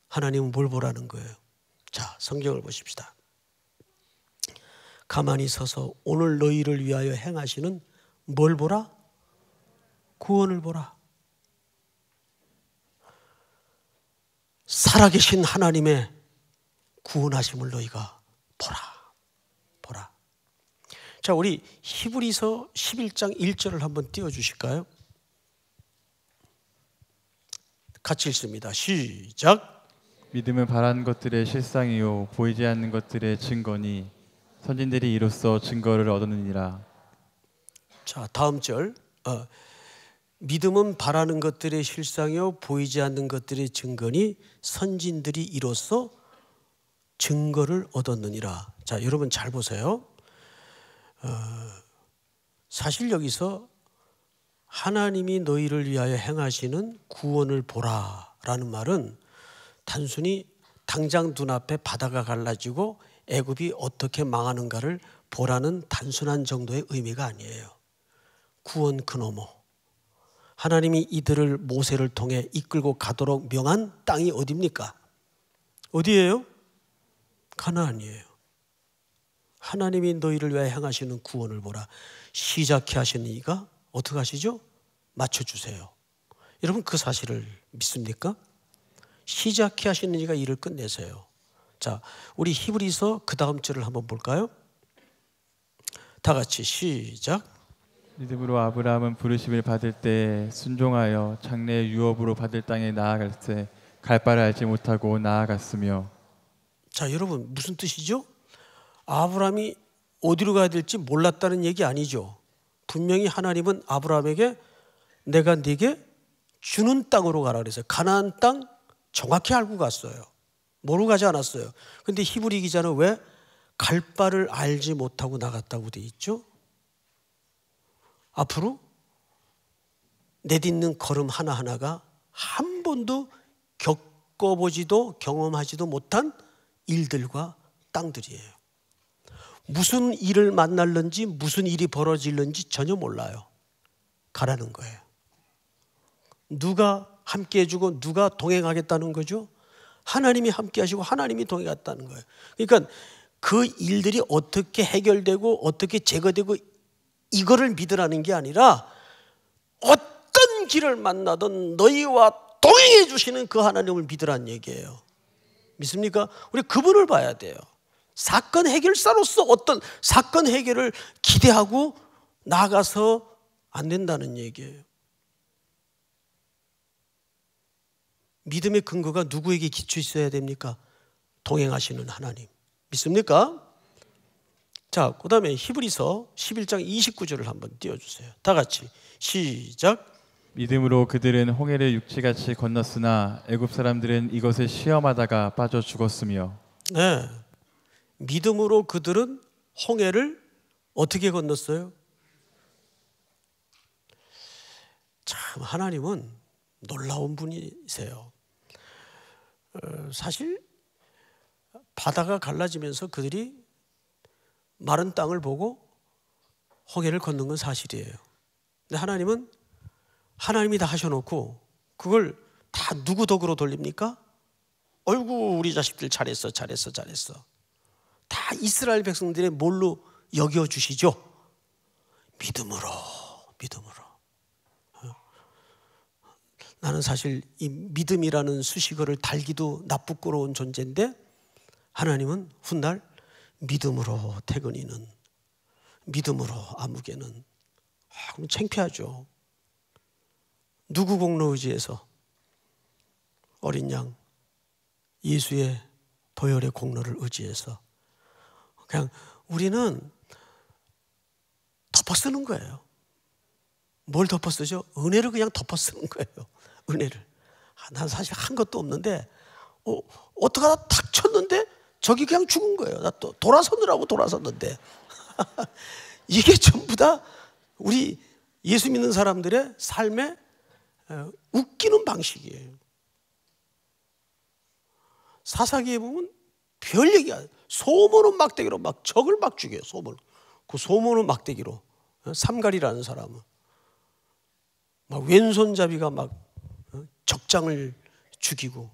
하나님은 뭘 보라는 거예요? 자, 성경을 보십시다. 가만히 서서 오늘 너희를 위하여 행하시는 뭘 보라? 구원을 보라. 살아계신 하나님의 구원하심을 너희가 보라. 자, 우리 히브리서 11장 1절을 한번 띄워주실까요? 같이 읽습니다. 시작. 믿음은 바라는 것들의 실상이요 보이지 않는 것들의 증거니 선진들이 이로써 증거를 얻었느니라. 자, 다음 절. 믿음은 바라는 것들의 실상이요 보이지 않는 것들의 증거니 선진들이 이로써 증거를 얻었느니라. 자, 여러분 잘 보세요. 사실 여기서 하나님이 너희를 위하여 행하시는 구원을 보라라는 말은 단순히 당장 눈앞에 바다가 갈라지고 애굽이 어떻게 망하는가를 보라는 단순한 정도의 의미가 아니에요. 구원 그너머 하나님이 이들을 모세를 통해 이끌고 가도록 명한 땅이 어디입니까? 어디예요? 가나안이에요. 하나님이 너희를 위하여 행하시는 구원을 보라. 시작해 하시는 이가 어떻게 하시죠? 맞춰주세요. 여러분 그 사실을 믿습니까? 시작해 하시는 이가 일을 끝내세요. 자, 우리 히브리서 그 다음 절을 한번 볼까요? 다 같이 시작. 믿음으로 아브라함은 부르심을 받을 때 순종하여 장래의 유업으로 받을 땅에 나아갈 때 갈 바를 알지 못하고 나아갔으며. 자, 여러분 무슨 뜻이죠? 아브라함이 어디로 가야 될지 몰랐다는 얘기 아니죠. 분명히 하나님은 아브라함에게 내가 네게 주는 땅으로 가라 그랬어요. 가나안 땅 정확히 알고 갔어요. 모르고 가지 않았어요. 그런데 히브리 기자는 왜 갈 바를 알지 못하고 나갔다고 돼 있죠? 앞으로 내딛는 걸음 하나하나가 한 번도 겪어보지도 경험하지도 못한 일들과 땅들이에요. 무슨 일을 만날는지 무슨 일이 벌어질는지 전혀 몰라요. 가라는 거예요. 누가 함께 해주고 누가 동행하겠다는 거죠? 하나님이 함께 하시고 하나님이 동행하겠다는 거예요. 그러니까 그 일들이 어떻게 해결되고 어떻게 제거되고 이거를 믿으라는 게 아니라 어떤 길을 만나든 너희와 동행해 주시는 그 하나님을 믿으라는 얘기예요. 믿습니까? 우리 그분을 봐야 돼요. 사건 해결사로서 어떤 사건 해결을 기대하고 나가서 안 된다는 얘기예요. 믿음의 근거가 누구에게 기초 있어야 됩니까? 동행하시는 하나님. 믿습니까? 자, 그 다음에 히브리서 11장 29절을 한번 띄워주세요. 다 같이 시작. 믿음으로 그들은 홍해를 육지같이 건넜으나 애굽 사람들은 이것을 시험하다가 빠져 죽었으며. 네, 믿음으로 그들은 홍해를 어떻게 건넜어요? 참 하나님은 놀라운 분이세요. 사실 바다가 갈라지면서 그들이 마른 땅을 보고 홍해를 건넌 건 사실이에요. 근데 하나님은 하나님이 다 하셔놓고 그걸 다 누구 덕으로 돌립니까? 어이구 우리 자식들 잘했어 잘했어 잘했어. 다 이스라엘 백성들의 뭘로 여겨주시죠? 믿음으로. 나는 사실 이 믿음이라는 수식어를 달기도 나쁘고로운 존재인데 하나님은 훗날 믿음으로 태근이는 믿음으로 아무개는 그럼 창피하죠. 누구 공로 의지해서 어린 양 예수의 보혈의 공로를 의지해서 그냥 우리는 덮어쓰는 거예요. 뭘 덮어쓰죠? 은혜를 그냥 덮어쓰는 거예요. 은혜를. 난 사실 한 것도 없는데 어떡하다 탁 쳤는데 저기 그냥 죽은 거예요. 나 또 돌아서느라고 돌아섰는데 이게 전부 다 우리 예수 믿는 사람들의 삶의 웃기는 방식이에요. 사사기에 보면 별 얘기야. 소모는 막대기로 막 적을 막 죽여요. 소모는. 그 소모는 막대기로. 삼갈이라는 사람은 막 왼손잡이가 막 적장을 죽이고.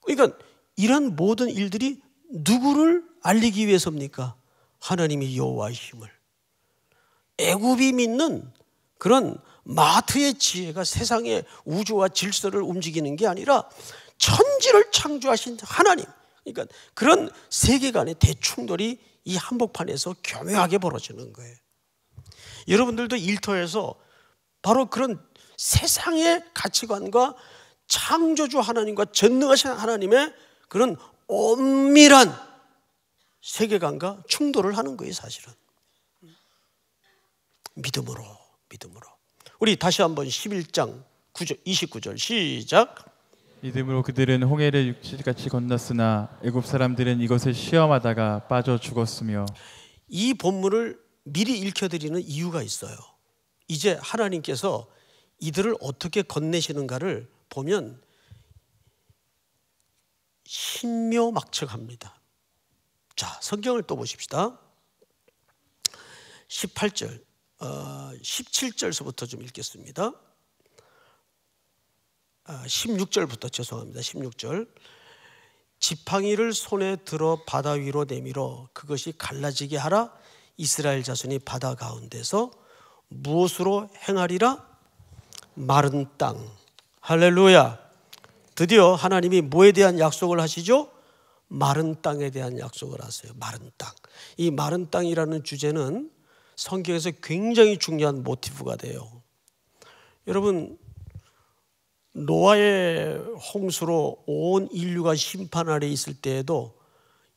그러니까 이런 모든 일들이 누구를 알리기 위해서입니까? 하나님의 여호와의 힘을. 애굽이 믿는 그런 마트의 지혜가 세상의 우주와 질서를 움직이는 게 아니라 천지를 창조하신 하나님. 그러니까 그런 세계관의 대충돌이 이 한복판에서 교묘하게 벌어지는 거예요. 여러분들도 일터에서 바로 그런 세상의 가치관과 창조주 하나님과 전능하신 하나님의 그런 엄밀한 세계관과 충돌을 하는 거예요, 사실은. 믿음으로. 우리 다시 한번 11장 29절 시작. 믿음으로 그들은 홍해를 육지같이 건넜으나 애굽 사람들은 이것을 시험하다가 빠져 죽었으며. 이 본문을 미리 읽혀드리는 이유가 있어요. 이제 하나님께서 이들을 어떻게 건네시는가를 보면 신묘막측합니다. 자, 성경을 또 보십시다. 18절, 17절서부터 좀 읽겠습니다. 16절부터 죄송합니다. 16절. 지팡이를 손에 들어 바다 위로 내밀어 그것이 갈라지게 하라. 이스라엘 자손이 바다 가운데서 무엇으로 행하리라? 마른 땅. 할렐루야. 드디어 하나님이 뭐에 대한 약속을 하시죠? 마른 땅에 대한 약속을 하세요. 마른 땅. 이 마른 땅이라는 주제는 성경에서 굉장히 중요한 모티브가 돼요. 여러분, 노아의 홍수로 온 인류가 심판 아래 있을 때에도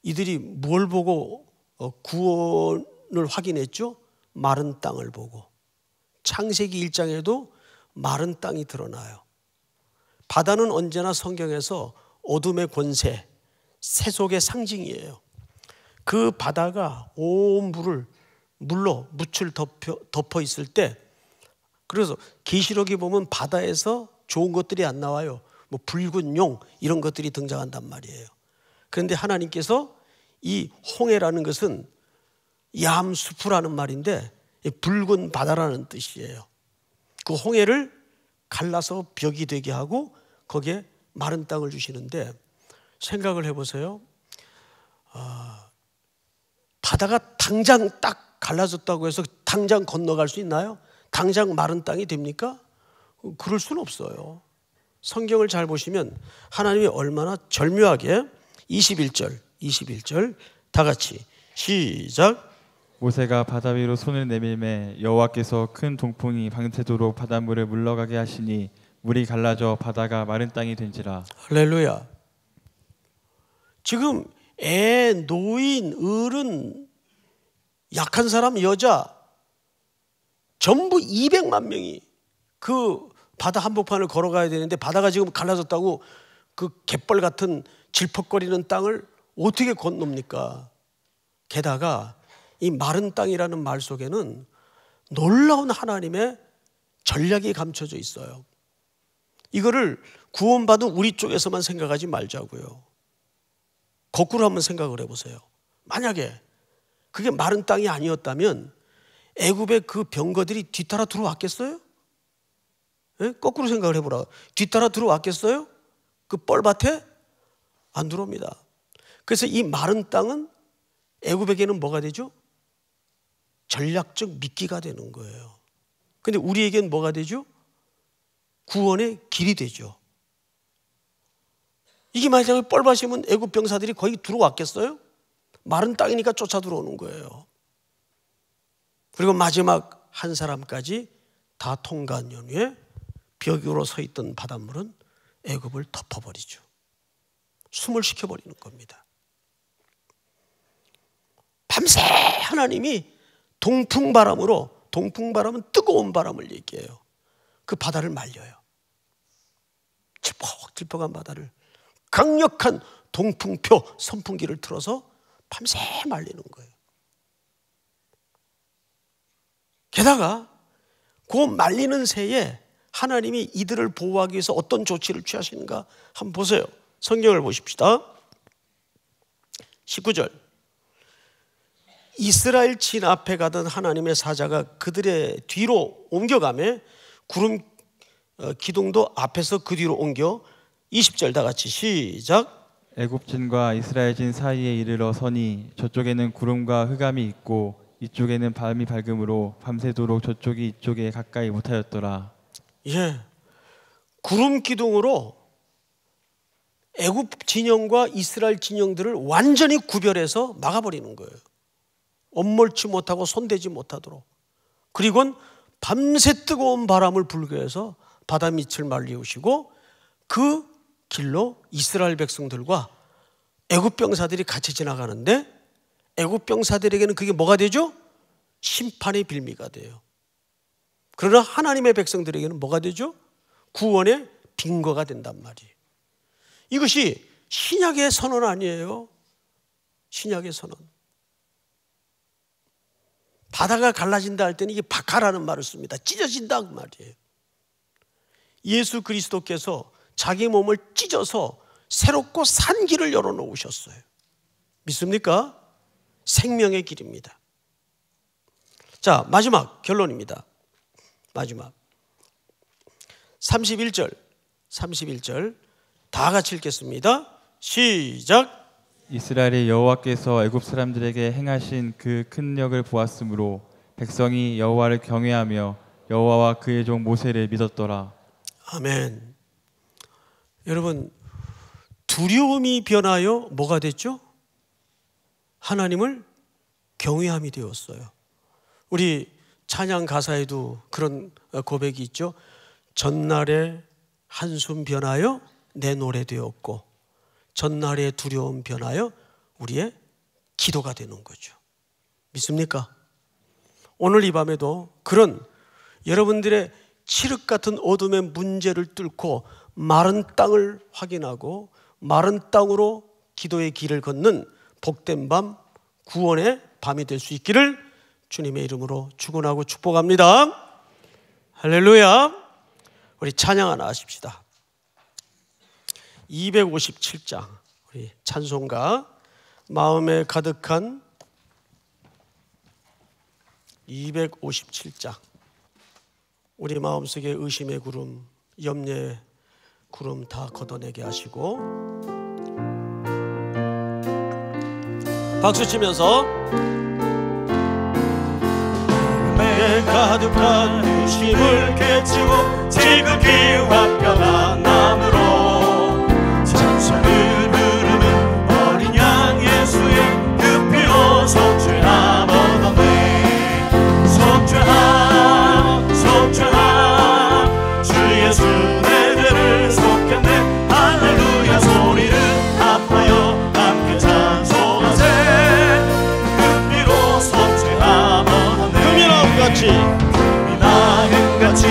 이들이 뭘 보고 구원을 확인했죠? 마른 땅을 보고. 창세기 1장에도 마른 땅이 드러나요. 바다는 언제나 성경에서 어둠의 권세, 세속의 상징이에요. 그 바다가 온 물로 묻을 덮어 있을 때, 그래서 계시록에 보면 바다에서 좋은 것들이 안 나와요. 뭐 붉은 용 이런 것들이 등장한단 말이에요. 그런데 하나님께서 이 홍해라는 것은 얌수프라는 말인데 붉은 바다라는 뜻이에요. 그 홍해를 갈라서 벽이 되게 하고 거기에 마른 땅을 주시는데, 생각을 해보세요. 바다가 당장 딱 갈라졌다고 해서 당장 건너갈 수 있나요? 당장 마른 땅이 됩니까? 그럴 수는 없어요. 성경을 잘 보시면 하나님이 얼마나 절묘하게 21절 다 같이 시작. 모세가 바다 위로 손을 내밀매 여호와께서 큰 동풍이 밤새도록 바닷물을 물러가게 하시니 물이 갈라져 바다가 마른 땅이 된지라. 할렐루야. 지금 애, 노인, 어른, 약한 사람, 여자 전부 200만 명이 그 바다 한복판을 걸어가야 되는데 바다가 지금 갈라졌다고 그 갯벌 같은 질퍽거리는 땅을 어떻게 건넙니까? 게다가 이 마른 땅이라는 말 속에는 놀라운 하나님의 전략이 감춰져 있어요. 이거를 구원받은 우리 쪽에서만 생각하지 말자고요. 거꾸로 한번 생각을 해보세요. 만약에 그게 마른 땅이 아니었다면 애굽의 그 병거들이 뒤따라 들어왔겠어요? 네? 거꾸로 생각을 해보라. 뒤따라 들어왔겠어요? 그 뻘밭에? 안 들어옵니다. 그래서 이 마른 땅은 애굽에게는 뭐가 되죠? 전략적 미끼가 되는 거예요. 근데 우리에게는 뭐가 되죠? 구원의 길이 되죠. 이게 만약에 뻘밭이면 애굽 병사들이 거의 들어왔겠어요? 마른 땅이니까 쫓아 들어오는 거예요. 그리고 마지막 한 사람까지 다 통과한 연후에 벽으로 서 있던 바닷물은 애굽을 덮어버리죠. 숨을 쉬켜버리는 겁니다. 밤새 하나님이 동풍바람은 뜨거운 바람을 얘기해요. 그 바다를 말려요. 질퍽질퍽한 바다를 강력한 동풍표 선풍기를 틀어서 밤새 말리는 거예요. 게다가 그 말리는 새에 하나님이 이들을 보호하기 위해서 어떤 조치를 취하시는가 한번 보세요. 성경을 보십시다. 19절. 이스라엘 진 앞에 가던 하나님의 사자가 그들의 뒤로 옮겨가며 구름 기둥도 앞에서 그 뒤로 옮겨. 20절 다 같이 시작. 애굽진과 이스라엘진 사이에 이르러 서니 저쪽에는 구름과 흑암이 있고 이쪽에는 밤이 밝음으로 밤새도록 저쪽이 이쪽에 가까이 못하였더라. 예, 구름 기둥으로 애굽 진영과 이스라엘 진영들을 완전히 구별해서 막아버리는 거예요. 엄몰치 못하고 손대지 못하도록. 그리고는 밤새 뜨거운 바람을 불게 해서 바다 밑을 말리우시고 그 길로 이스라엘 백성들과 애굽 병사들이 같이 지나가는데 애굽 병사들에게는 그게 뭐가 되죠? 심판의 빌미가 돼요. 그러나 하나님의 백성들에게는 뭐가 되죠? 구원의 빙거가 된단 말이에요. 이것이 신약의 선언 아니에요. 신약의 선언. 바다가 갈라진다 할 때는 이게 박하라는 말을 씁니다. 찢어진다 그 말이에요. 예수 그리스도께서 자기 몸을 찢어서 새롭고 산 길을 열어놓으셨어요. 믿습니까? 생명의 길입니다. 자, 마지막 결론입니다. 마지막 31절 다 같이 읽겠습니다. 시작. 이스라엘의 여호와께서 애굽 사람들에게 행하신 그 큰 능력을 보았으므로 백성이 여호와를 경외하며 여호와와 그의 종 모세를 믿었더라. 아멘. 여러분, 두려움이 변하여 뭐가 됐죠? 하나님을 경외함이 되었어요. 우리 찬양 가사에도 그런 고백이 있죠. 전날에 한숨 변하여 내 노래 되었고 전날의 두려움 변하여 우리의 기도가 되는 거죠. 믿습니까? 오늘 이 밤에도 그런 여러분들의 칠흑 같은 어둠의 문제를 뚫고 마른 땅을 확인하고 마른 땅으로 기도의 길을 걷는 복된 밤, 구원의 밤이 될 수 있기를 주님의 이름으로 축원하고 축복합니다. 할렐루야. 우리 찬양 하나 하십시다. 257장 우리 찬송가 마음에 가득한 257장 우리 마음속에 의심의 구름, 염려의 구름 다 걷어내게 하시고 박수 치면서 마음에 가득한 의심을 깨치고 지극히 화평한 마음으로 찬송을 부르는 어린 양 예수의 그 피로 속죄함 얻었네. 속죄함 속죄함 주 예수 내 죄를 속겠네. 할렐루야 소리를 합하여 함께 찬송하세. 그 피로 속죄함 얻었네. 금이 나음같이 금이 나음같이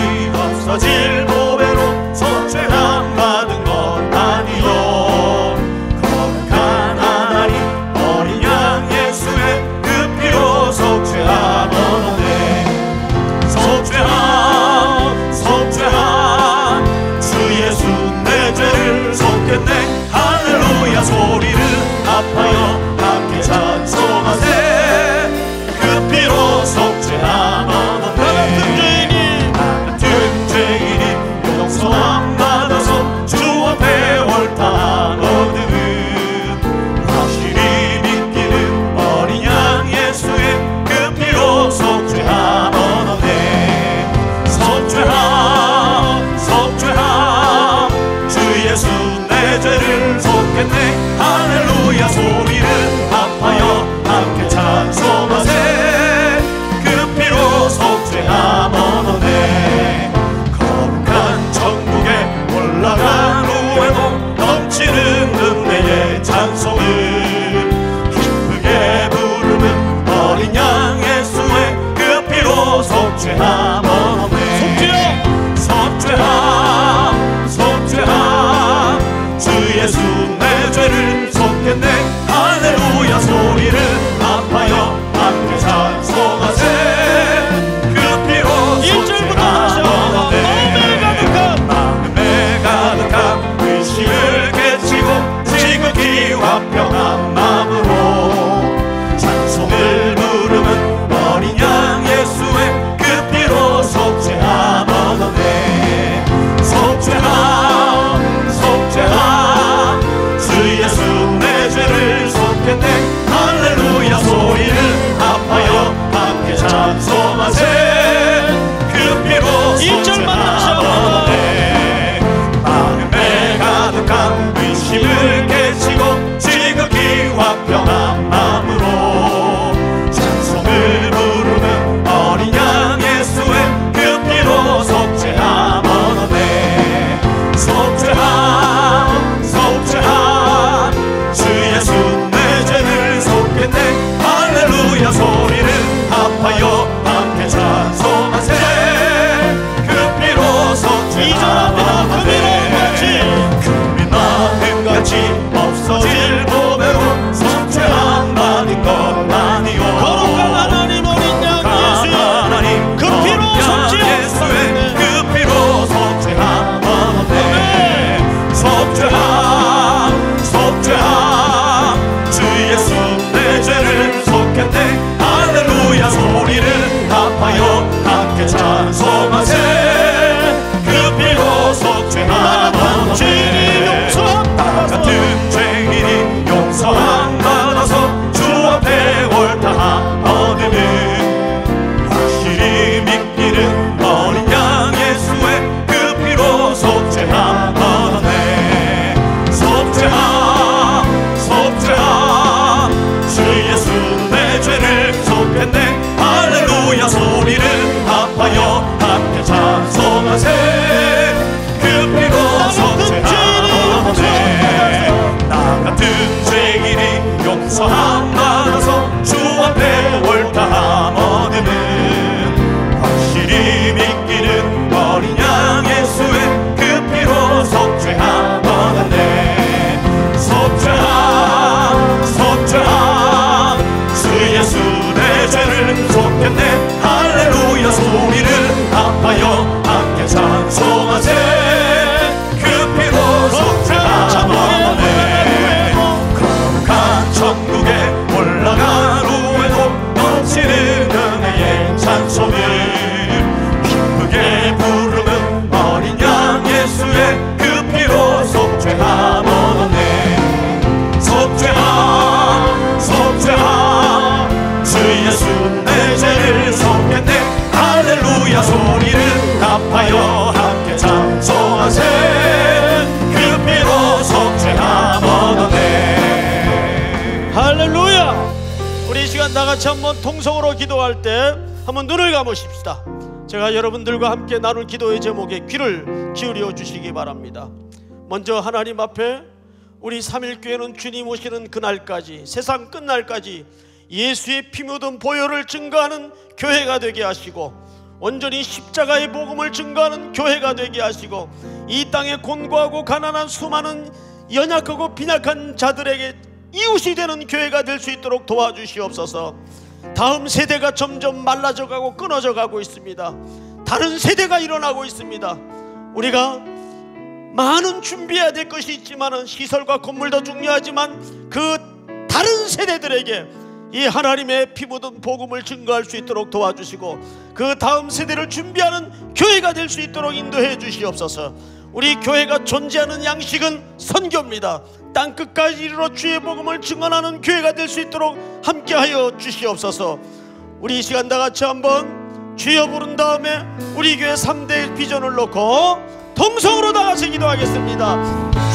탓에 그 피로 속죄함 얻었네. 할렐루야. 우리 이 시간 다 같이 한번 통성으로 기도할 때 한번 눈을 감으십시다. 제가 여러분들과 함께 나눌 기도의 제목에 귀를 기울여 주시기 바랍니다. 먼저 하나님 앞에 우리 삼일교회는 주님 오시는 그날까지, 세상 끝날까지 예수의 피 묻은 보혈을 증거하는 교회가 되게 하시고, 온전히 십자가의 복음을 증거하는 교회가 되게 하시고, 이 땅에 곤고하고 가난한 수많은 연약하고 빈약한 자들에게 이웃이 되는 교회가 될 수 있도록 도와주시옵소서. 다음 세대가 점점 말라져가고 끊어져가고 있습니다. 다른 세대가 일어나고 있습니다. 우리가 많은 준비해야 될 것이 있지만, 시설과 건물도 중요하지만 그 다른 세대들에게 이 하나님의 피 묻은 복음을 증거할 수 있도록 도와주시고, 그 다음 세대를 준비하는 교회가 될 수 있도록 인도해 주시옵소서. 우리 교회가 존재하는 양식은 선교입니다. 땅끝까지 이르러 주의 복음을 증언하는 교회가 될 수 있도록 함께하여 주시옵소서. 우리 이 시간 다 같이 한번 주여 부른 다음에 우리 교회 3대 비전을 놓고 동성으로 다 같이 기도하겠습니다.